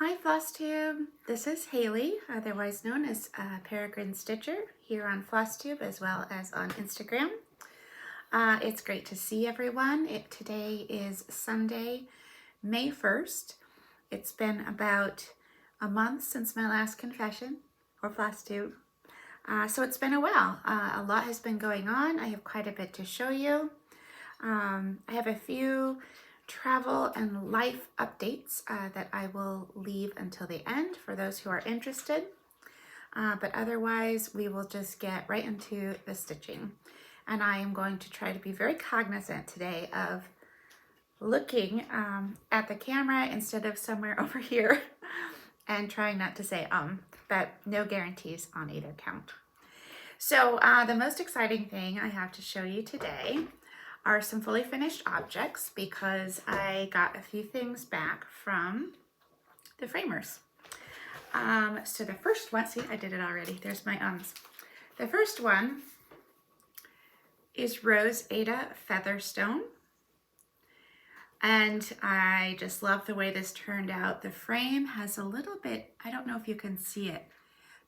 Hi Flosstube, this is Haley, otherwise known as Peregrine Stitcher, here on Flosstube as well as on Instagram. It's great to see everyone. Today is Sunday, May 1st. It's been about a month since my last confession, or Flosstube. So it's been a while. A lot has been going on. I have quite a bit to show you. I have a few travel and life updates that I will leave until the end for those who are interested. But otherwise, we will just get right into the stitching. And I am going to try to be very cognizant today of looking at the camera instead of somewhere over here and trying not to say but no guarantees on either count. So the most exciting thing I have to show you today are some fully finished objects because I got a few things back from the framers. So the first one, see, I did it already. There's my ums. The first one is Rose Ada Featherstone. And I just love the way this turned out. The frame has a little bit, I don't know if you can see it,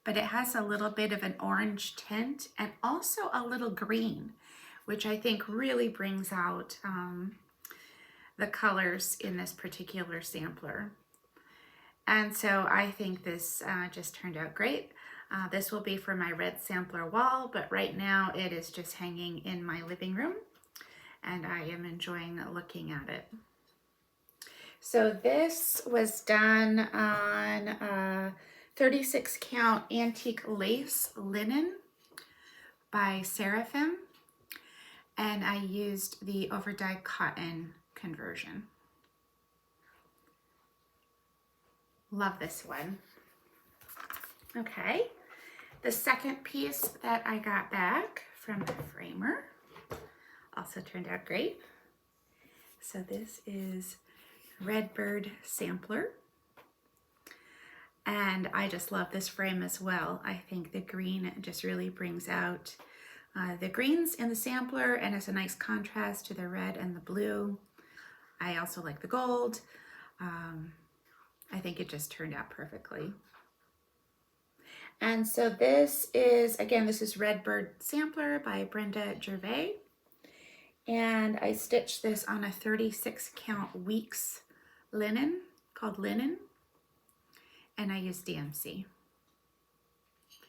but it has a little bit of an orange tint and also a little green, which I think really brings out the colors in this particular sampler. And so I think this just turned out great. This will be for my red sampler wall, but right now it is just hanging in my living room and I am enjoying looking at it. So this was done on 36 count antique lace linen by Seraphim. And I used the overdyed cotton conversion. Love this one. Okay, the second piece that I got back from the framer also turned out great. So this is Redbird Sampler. And I just love this frame as well. I think the green just really brings out the greens in the sampler and it's a nice contrast to the red and the blue. I also like the gold. I think it just turned out perfectly. And so this is, again, this is Redbird Sampler by Brenda Gervais. And I stitched this on a 36 count weeks linen called Linen. And I used DMC.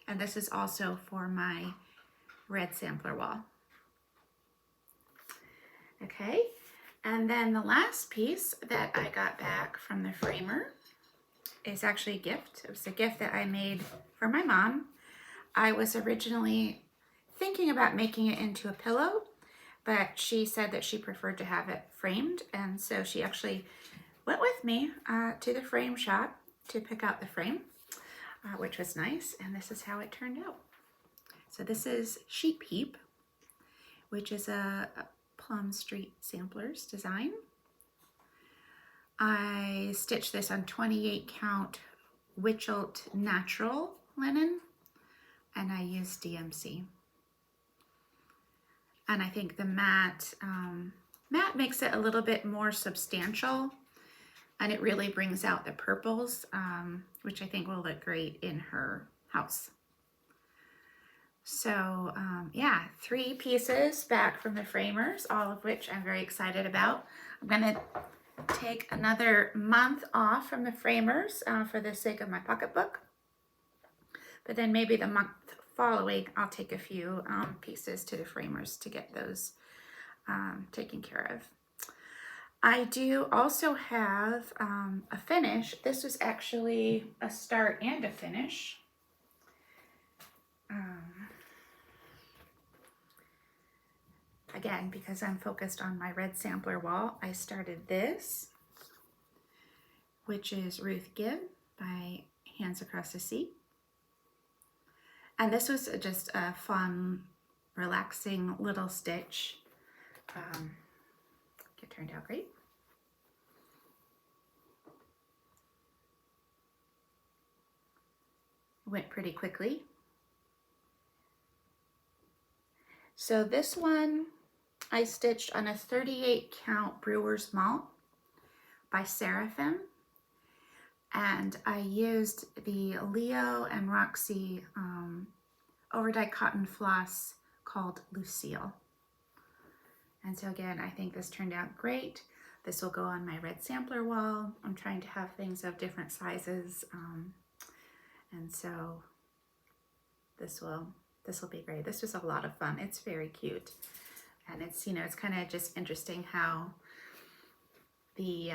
And this is also for my red sampler wall. Okay, and then the last piece that I got back from the framer is actually a gift. It was a gift that I made for my mom. I was originally thinking about making it into a pillow, but she said that she preferred to have it framed, and so she actually went with me to the frame shop to pick out the frame, which was nice, and this is how it turned out. So this is Sheep Heap, which is a Plum Street Samplers design. I stitched this on 28 count Witchelt Natural linen, and I used DMC. And I think the matte makes it a little bit more substantial, and it really brings out the purples, which I think will look great in her house. So yeah, 3 pieces back from the framers, all of which I'm very excited about. I'm gonna take another month off from the framers for the sake of my pocketbook. But then maybe the month following, I'll take a few pieces to the framers to get those taken care of. I do also have a finish. This was actually a start and a finish. Again, because I'm focused on my red sampler wall, I started this, which is Ruth Gibb by Hands Across the Sea. And this was just a fun, relaxing little stitch. It turned out great. Went pretty quickly. So this one I stitched on a 38 count Brewer's Malt by Seraphim. and I used the Leo and Roxy overdyed cotton floss called Lucille. And so again, I think this turned out great. This will go on my red sampler wall. I'm trying to have things of different sizes. And so this will be great. This was a lot of fun. It's very cute. And it's, you know, it's kind of just interesting how the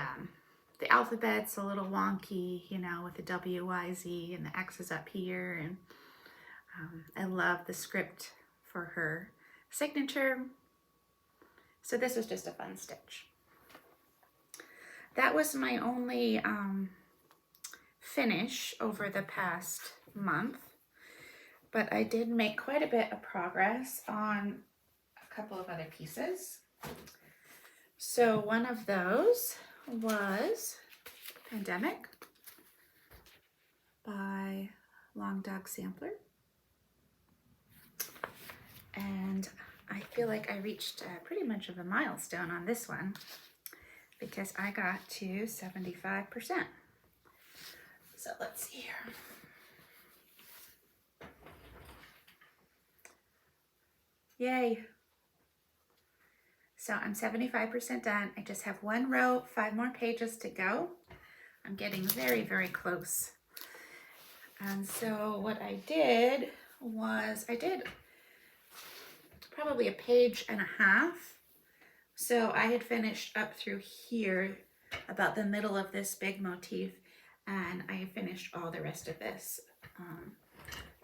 alphabet's a little wonky, you know, with the W, Y, Z and the X's up here. And I love the script for her signature. So this was just a fun stitch. That was my only finish over the past month, but I did make quite a bit of progress on a couple of other pieces. So one of those was Pandemic by Long Dog Sampler. And I feel like I reached pretty much of a milestone on this one because I got to 75%. So let's see here. Yay. So I'm 75% done. I just have one row, 5 more pages to go. I'm getting very, very close. And so what I did was I did probably a page and a half. So I had finished up through here, about the middle of this big motif, and I finished all the rest of this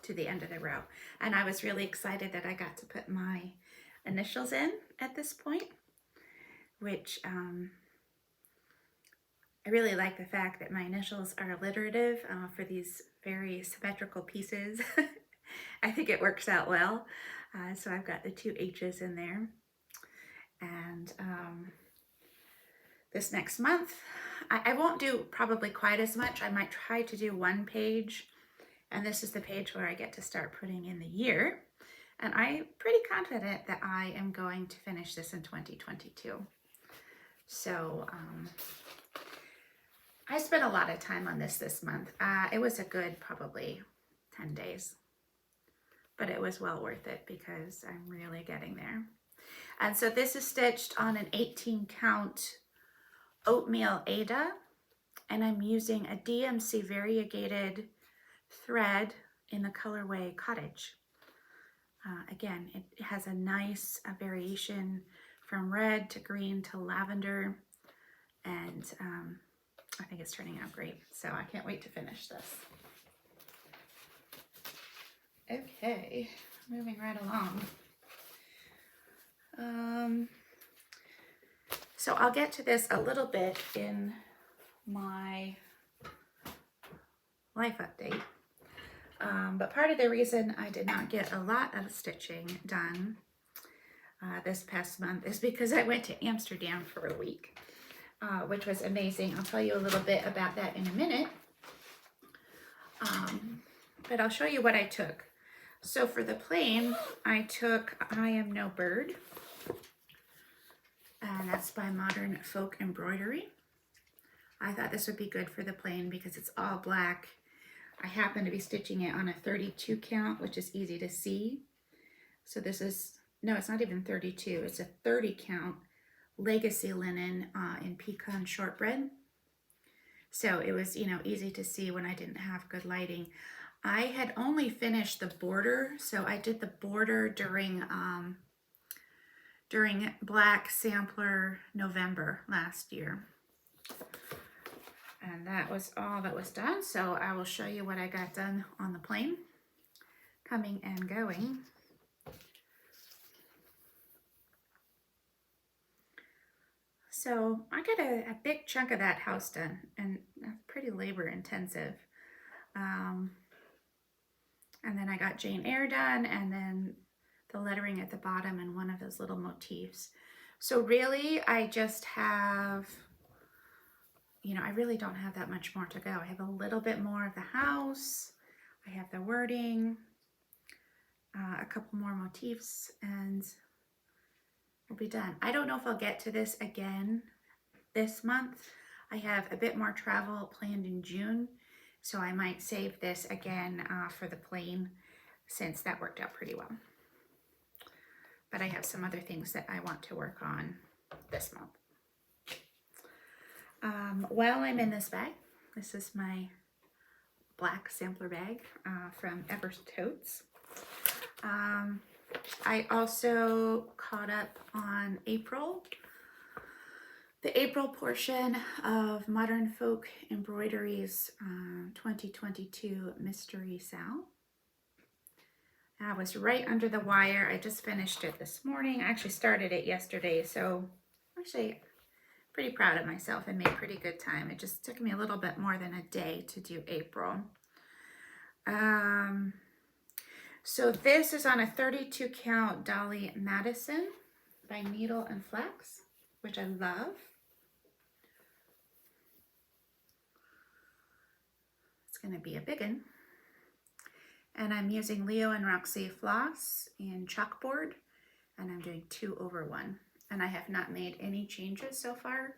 to the end of the row. And I was really excited that I got to put my initials in at this point, which I really like the fact that my initials are alliterative for these very symmetrical pieces. I think it works out well. So I've got the 2 H's in there. And this next month, I won't do probably quite as much. I might try to do 1 page. And this is the page where I get to start putting in the year. And I'm pretty confident that I am going to finish this in 2022. So I spent a lot of time on this month. It was a good probably 10 days. But it was well worth it because I'm really getting there. And so this is stitched on an 18 count oatmeal Aida, and I'm using a DMC variegated thread in the colorway Cottage. Again, it has a nice variation from red to green to lavender, and I think it's turning out great. So I can't wait to finish this. Okay, moving right along. So I'll get to this a little bit in my life update. But part of the reason I did not get a lot of stitching done this past month is because I went to Amsterdam for a week, which was amazing. I'll tell you a little bit about that in a minute. But I'll show you what I took. So for the plain, I took I Am No Bird, and that's by Modern Folk Embroidery. I thought this would be good for the plain because it's all black. I happen to be stitching it on a 32 count, which is easy to see. So this is, no, it's not even 32. It's a 30 count legacy linen in pecan shortbread. So it was, you know, easy to see when I didn't have good lighting. I had only finished the border, so I did the border during Black Sampler November last year. And that was all that was done. So I will show you what I got done on the plain, coming and going. So I got a big chunk of that house done, and that's pretty labor intensive. And then I got Jane Eyre done, and then the lettering at the bottom and one of those little motifs. So really, I just have, you know, I really don't have that much more to go. I have a little bit more of the house. I have the wording, a couple more motifs, and we'll be done. I don't know if I'll get to this again this month. I have a bit more travel planned in June, so I might save this again for the plane, since that worked out pretty well. But I have some other things that I want to work on this month. While I'm in this bag, this is my black sampler bag from Ever Totes. I also caught up on April, the April portion of Modern Folk Embroidery's 2022 Mystery Sal. I was right under the wire. I just finished it this morning. I actually started it yesterday, so actually pretty proud of myself. I made pretty good time. It just took me a little bit more than a day to do April. So this is on a 32 count Dolly Madison by Needle and Flax, which I love. It's going to be a big one. And I'm using Leo and Roxy floss in chalkboard, and I'm doing 2/1. And I have not made any changes so far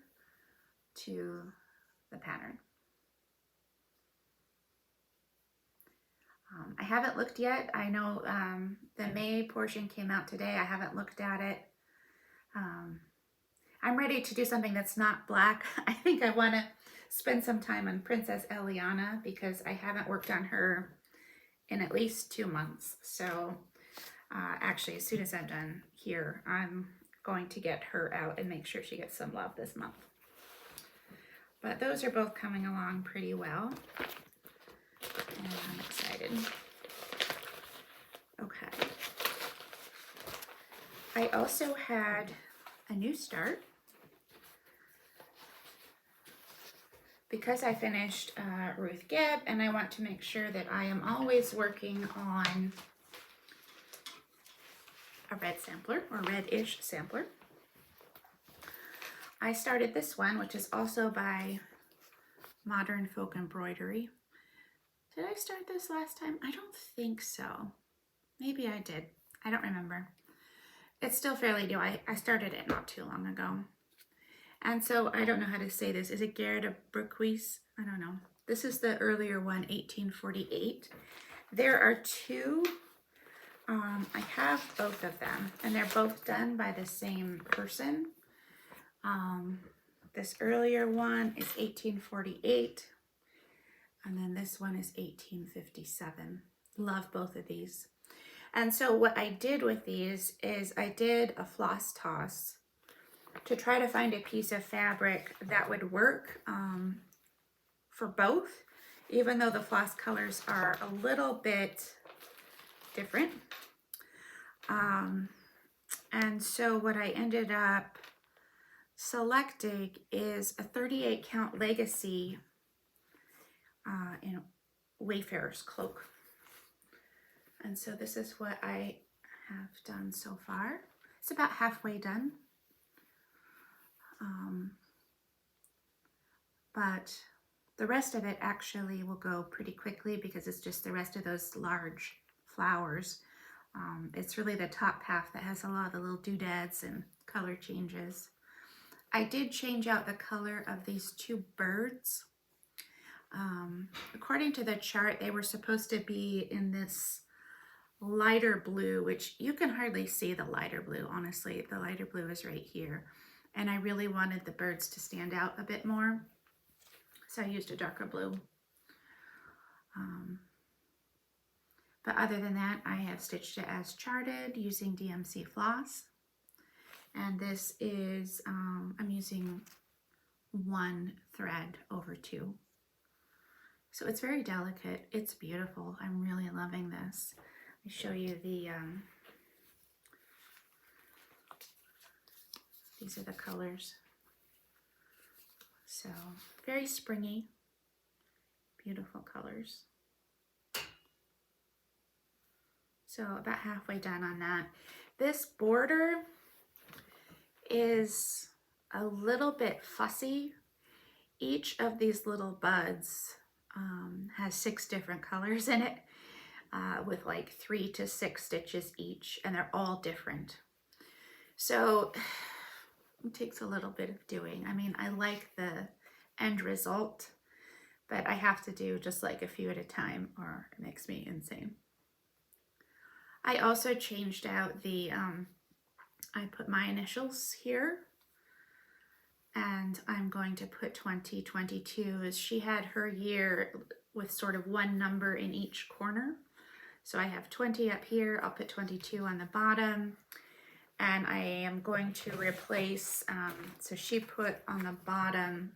to the pattern. I haven't looked yet. I know the May portion came out today. I haven't looked at it. I'm ready to do something that's not black. I think I want to spend some time on Princess Eliana because I haven't worked on her in at least 2 months. So actually, as soon as I'm done here, I'm going to get her out and make sure she gets some love this month. But those are both coming along pretty well. And I'm excited. Okay. I also had a new start. Because I finished Ruth Gibb, and I want to make sure that I am always working on a red sampler, or red-ish sampler. I started this one, which is also by Modern Folk Embroidery. Did I start this last time? I don't think so. Maybe I did. I don't remember. It's still fairly new. I started it not too long ago. And so I don't know how to say this. Is it Garrett of Brookwees? I don't know. This is the earlier one, 1848. There are two. I have both of them, and they're both done by the same person. This earlier one is 1848, and then this one is 1857. Love both of these. And so what I did with these is I did a floss toss to try to find a piece of fabric that would work for both, even though the floss colors are a little bit different. And so what I ended up selecting is a 38 count Legacy in Wayfarer's Cloak. And so this is what I have done so far. It's about halfway done. But the rest of it actually will go pretty quickly because it's just the rest of those large flowers. It's really the top half that has a lot of the little doodads and color changes. I did change out the color of these two birds. According to the chart, they were supposed to be in this lighter blue, which you can hardly see the lighter blue, honestly. The lighter blue is right here. And I really wanted the birds to stand out a bit more, so I used a darker blue. But other than that, I have stitched it as charted using DMC floss. And this is, I'm using 1 thread over 2. So it's very delicate. It's beautiful. I'm really loving this. Let me show you the, these are the colors. So very springy, beautiful colors. So about halfway done on that. This border is a little bit fussy. Each of these little buds has 6 different colors in it with like 3 to 6 stitches each, and they're all different. So it takes a little bit of doing. I mean, I like the end result, but I have to do just like a few at a time or it makes me insane. I also changed out the, I put my initials here, and I'm going to put 2022 as she had her year with sort of one number in each corner. So I have 20 up here, I'll put 22 on the bottom, and I am going to replace, so she put on the bottom,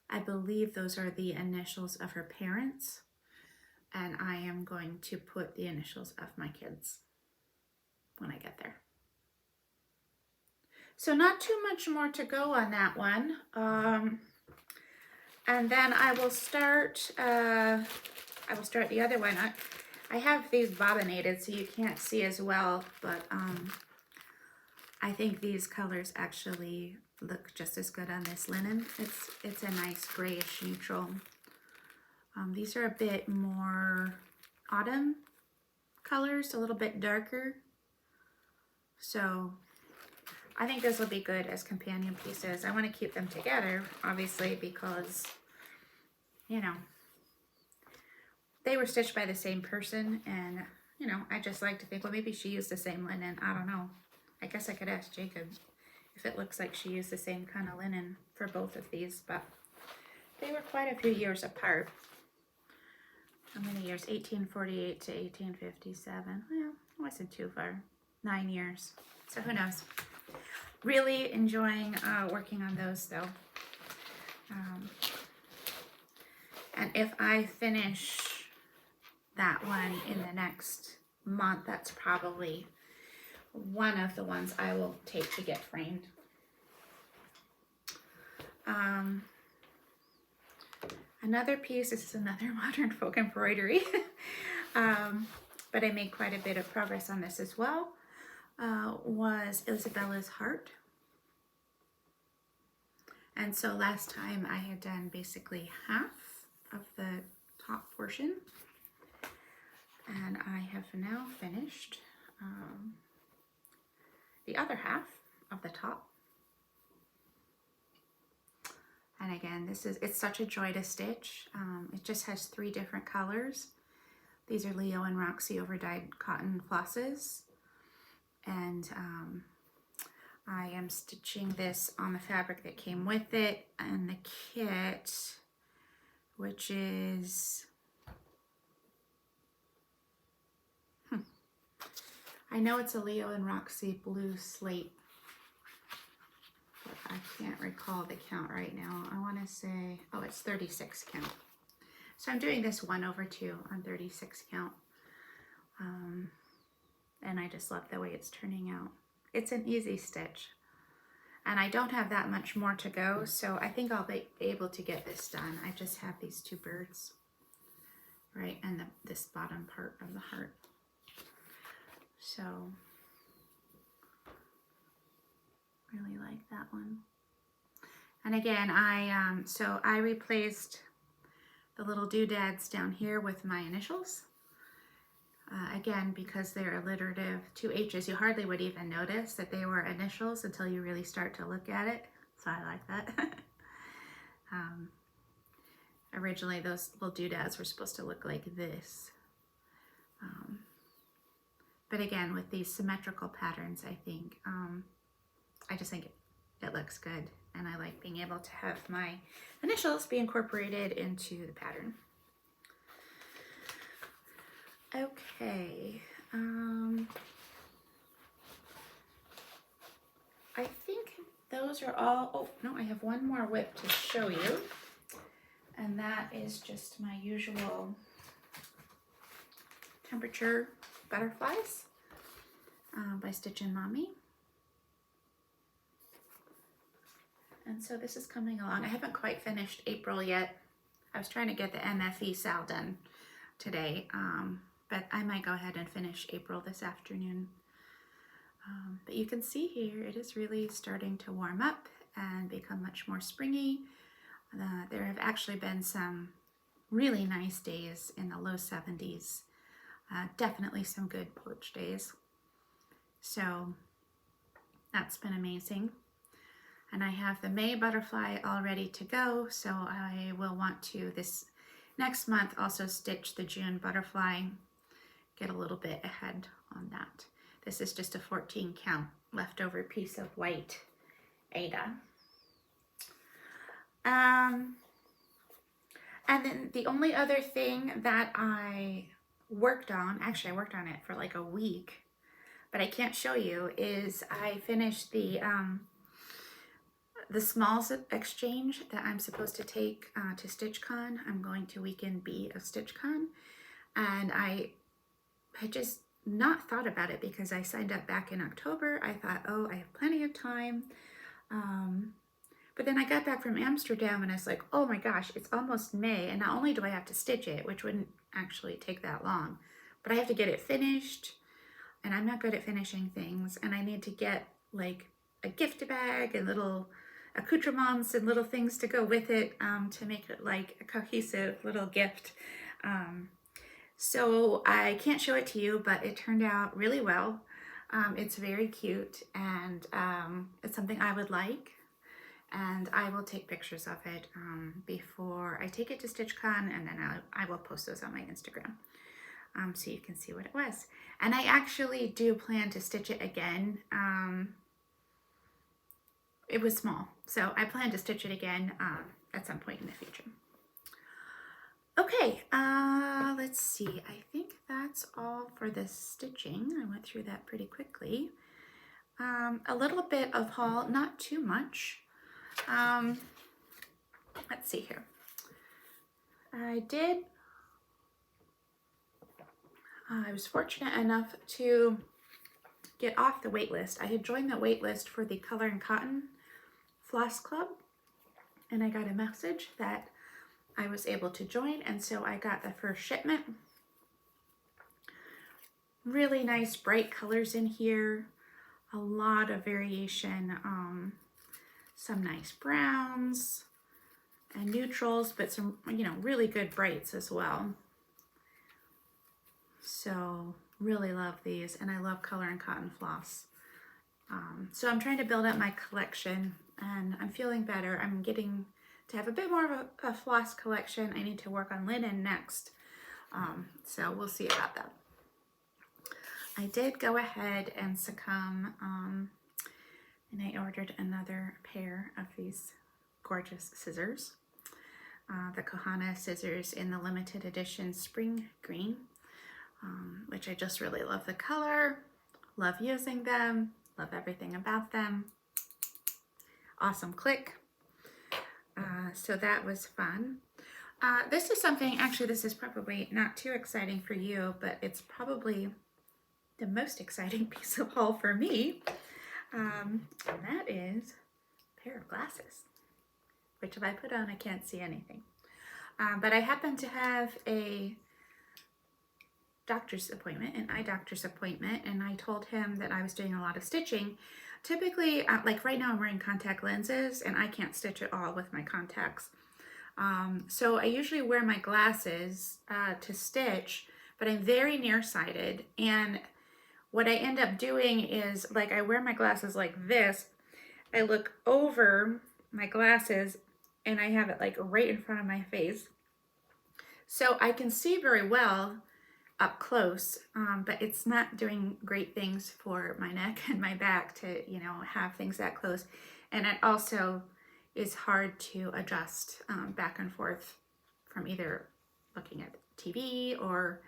I believe those are the initials of her parents, and I am going to put the initials of my kids when I get there. So not too much more to go on that one. And then I will start the other one. I have these bobbinated so you can't see as well, but I think these colors actually look just as good on this linen. It's a nice grayish neutral. These are a bit more autumn colors, a little bit darker. So I think this will be good as companion pieces. I want to keep them together, obviously, because, you know, they were stitched by the same person, and, you know, I just like to think, well, maybe she used the same linen. I don't know. I guess I could ask Jacob if it looks like she used the same kind of linen for both of these, but they were quite a few years apart. How many years? 1848 to 1857. Well, it wasn't too far. 9 years. So who knows? Really enjoying working on those though. And if I finish that one in the next month, that's probably one of the ones I will take to get framed. Another piece, this is another modern folk embroidery, but I made quite a bit of progress on this as well, was Isabellas Heart. And so last time I had done basically half of the top portion, and I have now finished the other half of the top. And again, it's such a joy to stitch. It just has 3 different colors. These are Leo and Roxy overdyed cotton flosses. And I am stitching this on the fabric that came with it and the kit, which is, I know it's a Leo and Roxy blue slate, but I can't recall the count right now. I want to say, oh, it's 36 count. So I'm doing this 1/2 on 36 count. And I just love the way it's turning out. It's an easy stitch. And I don't have that much more to go, so I think I'll be able to get this done. I just have these 2 birds, right, and this bottom part of the heart. So, really like that one. And again, so I replaced the little doodads down here with my initials. Again, because they're alliterative, 2 H's, you hardly would even notice that they were initials until you really start to look at it. So I like that. Originally, those little doodads were supposed to look like this. But again, with these symmetrical patterns, I just think it looks good. And I like being able to have my initials be incorporated into the pattern. Okay, I think those are all, oh no, I have one more whip to show you, and that is just my usual temperature butterflies by Stitch and Mommy. And so this is coming along. I haven't quite finished April yet. I was trying to get the MFE sal done today, but I might go ahead and finish April this afternoon. But you can see here, it is really starting to warm up and become much more springy. There have actually been some really nice days in the low 70s. Definitely some good porch days. So that's been amazing. And I have the May butterfly all ready to go, so I will want to this next month also stitch the June butterfly, get a little bit ahead on that. This is just a 14 count leftover piece of white Aida. And then the only other thing that I worked on, actually I worked on it for like a week, but I can't show you, is I finished the smalls exchange that I'm supposed to take to StitchCon. I'm going to weekend B of StitchCon, and I had just not thought about it because I signed up back in October. I thought, oh, I have plenty of time. But then I got back from Amsterdam and I was like, oh my gosh, it's almost May, and not only do I have to stitch it, which wouldn't actually take that long, but I have to get it finished, and I'm not good at finishing things, and I need to get like a gift bag and little accoutrements and little things to go with it to make it like a cohesive little gift. So I can't show it to you, but it turned out really well. It's very cute, and it's something I would like. And I will take pictures of it before I take it to StitchCon, and then I will post those on my Instagram so you can see what it was. And I actually do plan to stitch it again. It was small, so I plan to stitch it again at some point in the future. Okay, let's see. I think that's all for the stitching. I went through that pretty quickly. A little bit of haul, not too much. Let's see here. I was fortunate enough to get off the wait list. I had joined the wait list for the Color and Cotton Floss Club, and I got a message that I was able to join, and so I got the first shipment. Really nice bright colors in here, a lot of variation, some nice browns and neutrals, but some, really good brights as well. So really love these, and I love Color and Cotton floss. So I'm trying to build up my collection, and I'm feeling better. I'm getting to have a bit more of a floss collection. I need to work on linen next, so we'll see about that. I did go ahead and succumb, and I ordered another pair of these gorgeous scissors, the Kohana scissors in the limited edition spring green, which I just really love the color, love using them, love everything about them. Awesome click. So that was fun. This is something, actually this is probably not too exciting for you, but it's probably the most exciting piece of haul for me. And that is a pair of glasses, which if I put on, I can't see anything. But I happen to have a doctor's appointment, an eye doctor's appointment, and I told him that I was doing a lot of stitching. Typically, like right now I'm wearing contact lenses and I can't stitch at all with my contacts. So I usually wear my glasses to stitch, but I'm very nearsighted, and what I end up doing is, like, I wear my glasses like this, I look over my glasses and I have it like right in front of my face. So I can see very well up close, but it's not doing great things for my neck and my back to, have things that close. And it also is hard to adjust back and forth from either looking at TV or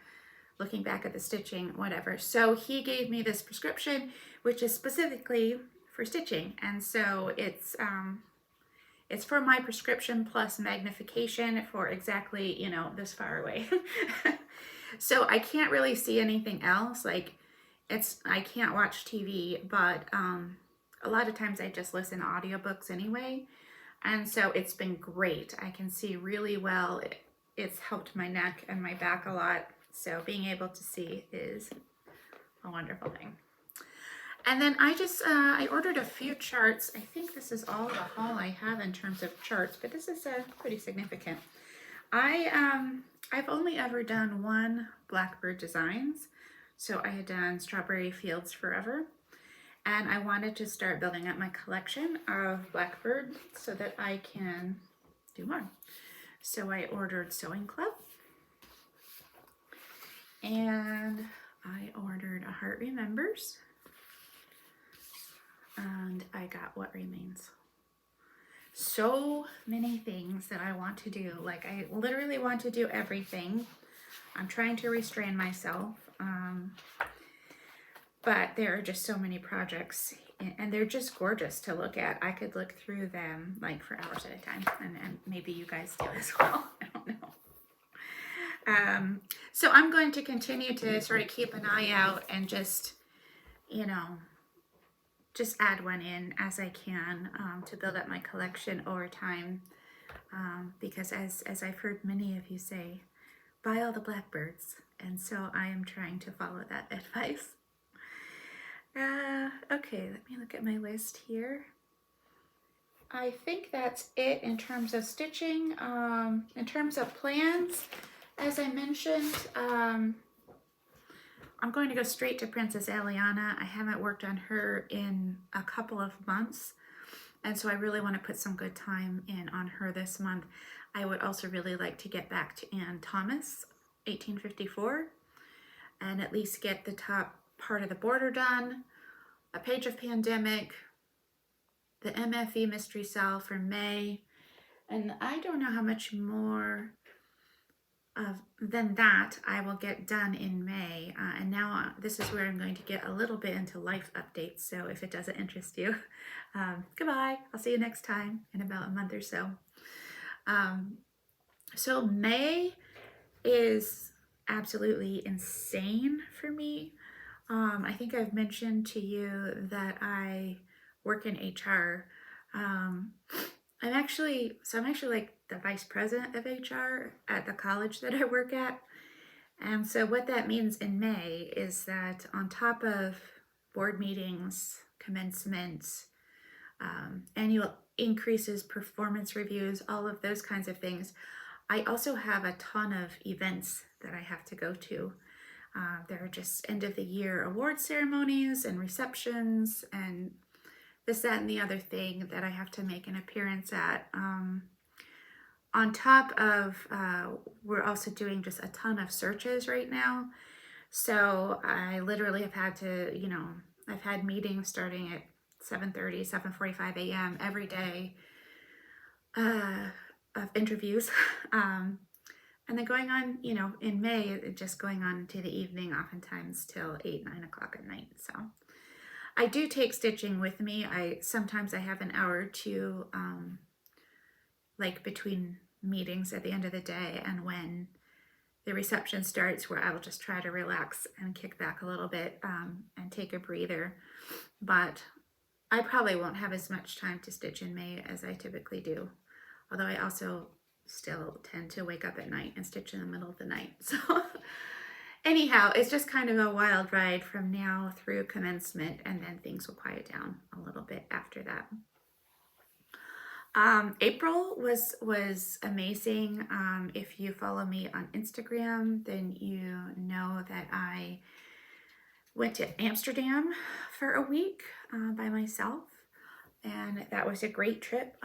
looking back at the stitching, whatever. So he gave me this prescription, which is specifically for stitching. And so it's for my prescription plus magnification for exactly, this far away. So I can't really see anything else. Like, I can't watch TV, but a lot of times I just listen to audiobooks anyway. And so it's been great. I can see really well. It's helped my neck and my back a lot. So being able to see is a wonderful thing. And then I ordered a few charts. I think this is all the haul I have in terms of charts, but this is pretty significant. I've only ever done one Blackbird Designs. So I had done Strawberry Fields Forever. and I wanted to start building up my collection of blackbirds so that I can do more. So I ordered Sewing Club, and I ordered A Heart Remembers, and I got What Remains. So many things that I want to do. Like, I literally want to do everything. I'm trying to restrain myself, but there are just so many projects, and they're just gorgeous to look at. I could look through them like for hours at a time, and maybe you guys do as well. I don't know. So I'm going to continue to sort of keep an eye out and just, you know, just add one in as I can to build up my collection over time. Because as I've heard many of you say, buy all the blackbirds. And so I am trying to follow that advice. Okay, let me look at my list here. I think that's it in terms of stitching. In terms of plans, as I mentioned, I'm going to go straight to Princess Aliana. I haven't worked on her in a couple of months, and so I really want to put some good time in on her this month. I would also really like to get back to Anne Thomas, 1854, and at least get the top part of the border done, A Page of Pandemic, the MFE Mystery Cell for May, and I don't know how much more than that I will get done in May. And now this is where I'm going to get a little bit into life updates. So if it doesn't interest you, goodbye. I'll see you next time in about a month or so. So May is absolutely insane for me. I think I've mentioned to you that I work in HR. I'm actually like the vice president of HR at the college that I work at. And so what that means in May is that on top of board meetings, commencements, annual increases, performance reviews, all of those kinds of things, I also have a ton of events that I have to go to. There are just end of the year award ceremonies and receptions and this, that, and the other thing that I have to make an appearance at. On top of, we're also doing just a ton of searches right now. So I literally have had to, I've had meetings starting at 7:30, 7:45 a.m. every day of interviews. And then going on, in May, just going on to the evening, oftentimes till 8, 9 o'clock at night. So I do take stitching with me. Sometimes I have an hour or two, like between meetings at the end of the day and when the reception starts, where I will just try to relax and kick back a little bit and take a breather. But I probably won't have as much time to stitch in May as I typically do. Although I also still tend to wake up at night and stitch in the middle of the night. So anyhow, it's just kind of a wild ride from now through commencement, and then things will quiet down a little bit after that. April was amazing. If you follow me on Instagram, then you know that I went to Amsterdam for a week by myself, and that was a great trip.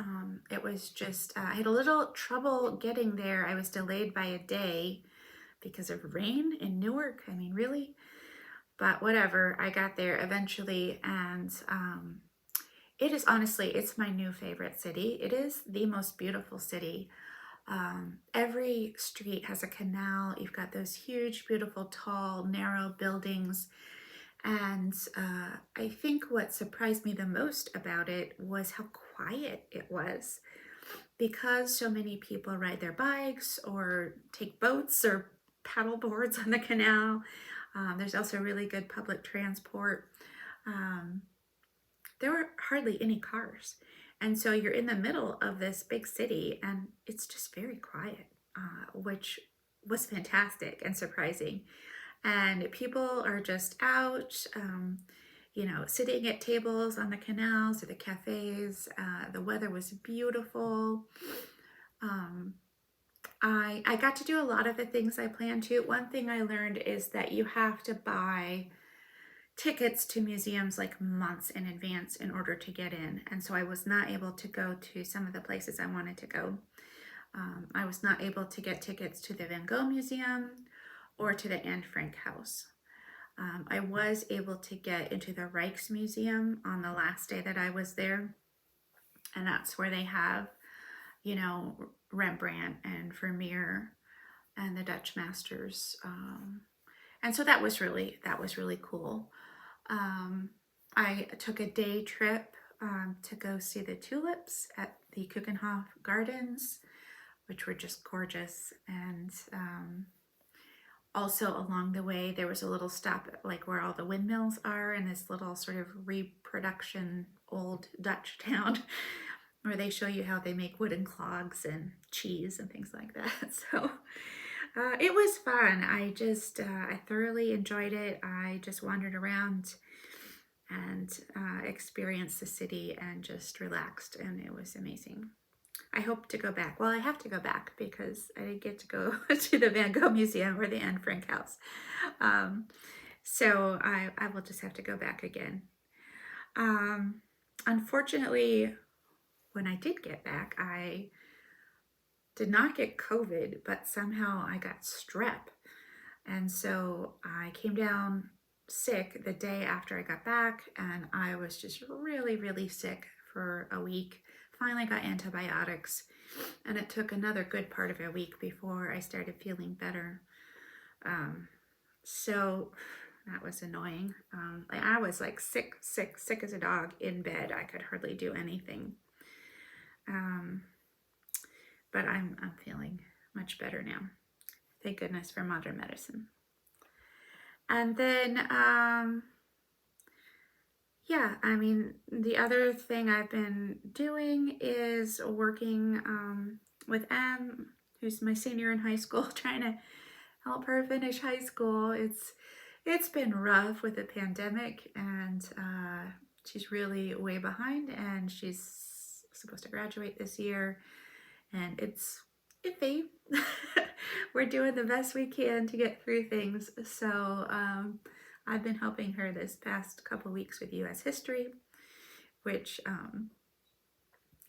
It was just, I had a little trouble getting there. I was delayed by a day because of rain in Newark. I mean, really? But whatever, I got there eventually, and it is honestly, it's my new favorite city. It is the most beautiful city. Every street has a canal. You've got those huge, beautiful, tall, narrow buildings. And I think what surprised me the most about it was how quiet it was, because so many people ride their bikes or take boats or paddle boards on the canal. There's also really good public transport. There were hardly any cars. And so you're in the middle of this big city and it's just very quiet, which was fantastic and surprising. And people are just out, sitting at tables on the canals or the cafes. The weather was beautiful. I got to do a lot of the things I planned to. One thing I learned is that you have to buy tickets to museums like months in advance in order to get in. And so I was not able to go to some of the places I wanted to go. I was not able to get tickets to the Van Gogh Museum or to the Anne Frank house. I was able to get into the Rijksmuseum on the last day that I was there. And that's where they have, you know, Rembrandt and Vermeer and the Dutch masters. And so that was really cool. I took a day trip to go see the tulips at the Keukenhof Gardens, which were just gorgeous. And also along the way, there was a little stop at, like, where all the windmills are in this little sort of reproduction old Dutch town where they show you how they make wooden clogs and cheese and things like that. So it was fun. I thoroughly enjoyed it. I just wandered around and experienced the city and just relaxed, and it was amazing. I hope to go back. Well, I have to go back because I didn't get to go to the Van Gogh Museum or the Anne Frank house. So I will just have to go back again. Unfortunately, when I did get back, I did not get COVID, but somehow I got strep. And so I came down sick the day after I got back, and I was just really, really sick for a week. Finally got antibiotics, and it took another good part of a week before I started feeling better. So that was annoying. I was like sick as a dog in bed. I could hardly do anything. But I'm feeling much better now. Thank goodness for modern medicine. And then, yeah, I mean, the other thing I've been doing is working with Em, who's my senior in high school, trying to help her finish high school. It's been rough with the pandemic, and she's really way behind, and she's supposed to graduate this year, and it's iffy. We're doing the best we can to get through things. So I've been helping her this past couple weeks with U.S. history, which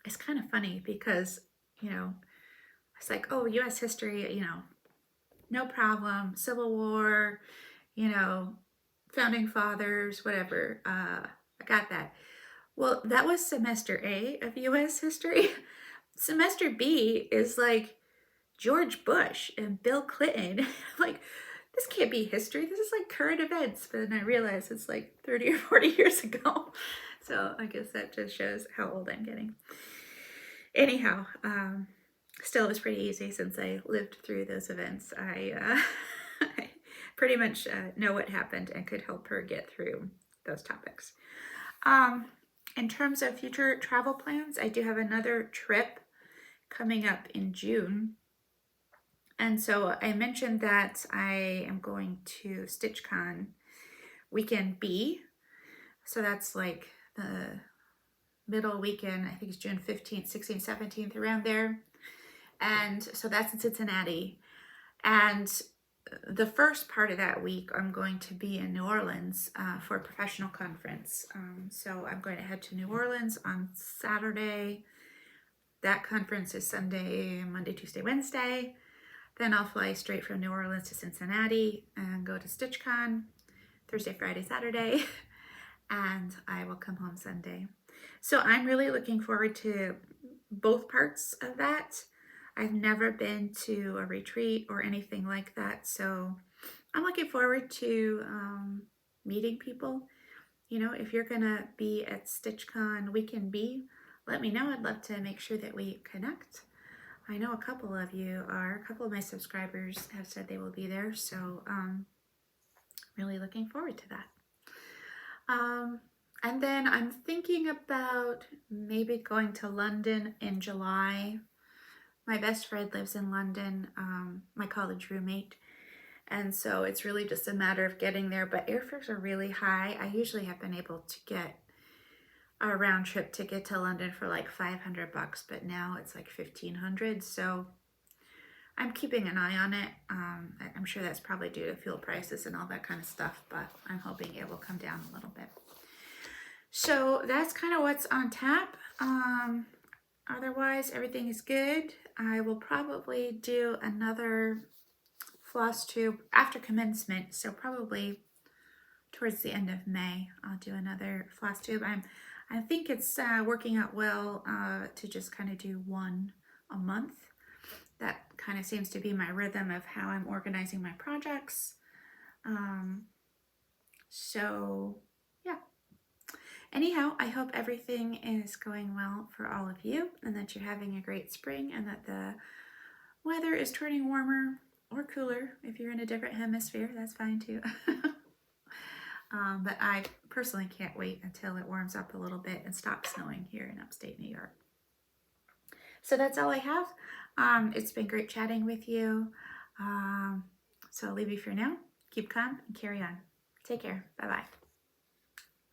is kind of funny because, you know, it's like, oh, U.S. history, you know, no problem. Civil War, you know, founding fathers, whatever. I got that. Well, that was semester A of U.S. history. Semester B is like George Bush and Bill Clinton. I'm like, this can't be history. This is like current events. But then I realized it's like 30 or 40 years ago. So I guess that just shows how old I'm getting. Anyhow, still it was pretty easy since I lived through those events. I pretty much know what happened and could help her get through those topics. In terms of future travel plans, I do have another trip coming up in June. And so I mentioned that I am going to StitchCon weekend B. So that's like the middle weekend, I think it's June 15th, 16th, 17th, around there. And so that's in Cincinnati. And the first part of that week, I'm going to be in New Orleans for a professional conference. So I'm going to head to New Orleans on Saturday. That conference is Sunday, Monday, Tuesday, Wednesday. Then I'll fly straight from New Orleans to Cincinnati and go to StitchCon Thursday, Friday, Saturday. And I will come home Sunday. So I'm really looking forward to both parts of that. I've never been to a retreat or anything like that. So I'm looking forward to meeting people. You know, if you're going to be at StitchCon Weekend B, let me know. I'd love to make sure that we connect. I know a couple of you are. A couple of my subscribers have said they will be there. So really looking forward to that. And then I'm thinking about maybe going to London in July. My best friend lives in London, my college roommate. And so it's really just a matter of getting there. But airfares are really high. I usually have been able to get a round trip ticket to London for like $500, but now it's like $1,500. So I'm keeping an eye on it. I'm sure that's probably due to fuel prices and all that kind of stuff, but I'm hoping it will come down a little bit. So that's kind of what's on tap. Otherwise, everything is good. I will probably do another Flosstube after commencement, so probably towards the end of May, I'll do another Flosstube. I think it's working out well to just kind of do one a month. That kind of seems to be my rhythm of how I'm organizing my projects. So yeah. Anyhow, I hope everything is going well for all of you and that you're having a great spring and that the weather is turning warmer or cooler. If you're in a different hemisphere, that's fine too. But I personally can't wait until it warms up a little bit and stops snowing here in upstate New York. So that's all I have. It's been great chatting with you. So I'll leave you for now. Keep calm and carry on. Take care. Bye-bye.